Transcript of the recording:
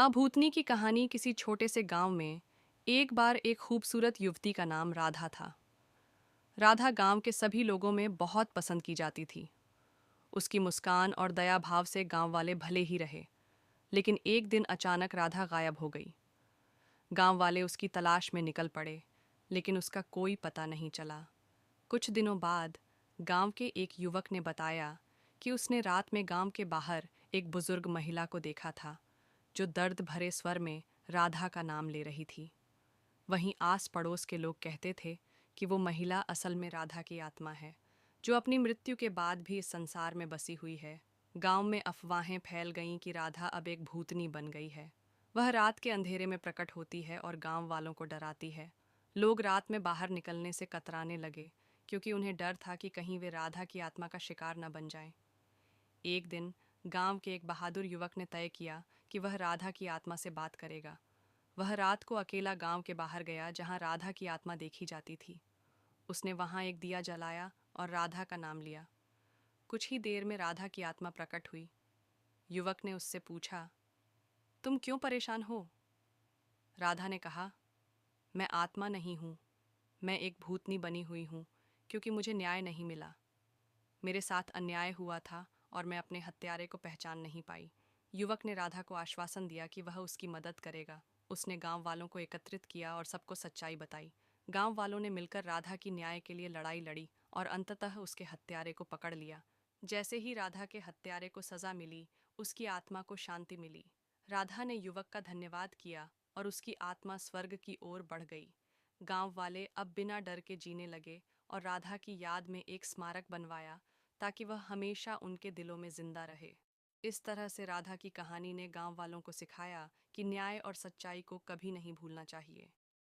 अभूतनी की कहानी किसी छोटे से गांव में एक बार एक खूबसूरत युवती का नाम राधा था। राधा गांव के सभी लोगों में बहुत पसंद की जाती थी। उसकी मुस्कान और दया भाव से गांव वाले भले ही रहे। लेकिन एक दिन अचानक राधा गायब हो गई। गांव वाले उसकी तलाश में निकल पड़े, लेकिन उसका कोई पता नहीं चला। कुछ दिनों बाद गांव के एक युवक ने बताया कि उसने रात में गांव के बाहर एक बुजुर्ग महिला को देखा था, जो दर्द भरे स्वर में राधा का नाम ले रही थी। वहीं आस पड़ोस के लोग कहते थे कि वो महिला असल में राधा की आत्मा है, जो अपनी मृत्यु के बाद भी इस संसार में बसी हुई है। गांव में अफवाहें फैल गईं कि राधा अब एक भूतनी बन गई है। वह रात के अंधेरे में प्रकट होती है और गांव वालों को डराती है। लोग रात में बाहर निकलने से कतराने लगे, क्योंकि उन्हें डर था कि कहीं वे राधा की आत्मा का शिकार न बन जाएं। एक दिन गांव के एक बहादुर युवक ने तय किया कि वह राधा की आत्मा से बात करेगा। वह रात को अकेला गांव के बाहर गया, जहां राधा की आत्मा देखी जाती थी। उसने वहां एक दिया जलाया और राधा का नाम लिया। कुछ ही देर में राधा की आत्मा प्रकट हुई। युवक ने उससे पूछा, तुम क्यों परेशान हो? राधा ने कहा, मैं आत्मा नहीं हूँ, मैं एक भूतनी बनी हुई हूँ, क्योंकि मुझे न्याय नहीं मिला। मेरे साथ अन्याय हुआ था और मैं अपने हत्यारे को पहचान नहीं पाई। युवक ने राधा को आश्वासन दिया कि वह उसकी मदद करेगा। उसने गांव वालों को एकत्रित किया और सबको सच्चाई बताई। गांव वालों ने मिलकर राधा की न्याय के लिए लड़ाई लड़ी और अंततः उसके हत्यारे को पकड़ लिया। जैसे ही राधा के हत्यारे को सजा मिली, उसकी आत्मा को शांति मिली। राधा ने युवक का धन्यवाद किया और उसकी आत्मा स्वर्ग की ओर बढ़ गई। गांव वाले अब बिना डर के जीने लगे और राधा की याद में एक स्मारक बनवाया, ताकि वह हमेशा उनके दिलों में जिंदा रहे। इस तरह से राधा की कहानी ने गांव वालों को सिखाया कि न्याय और सच्चाई को कभी नहीं भूलना चाहिए।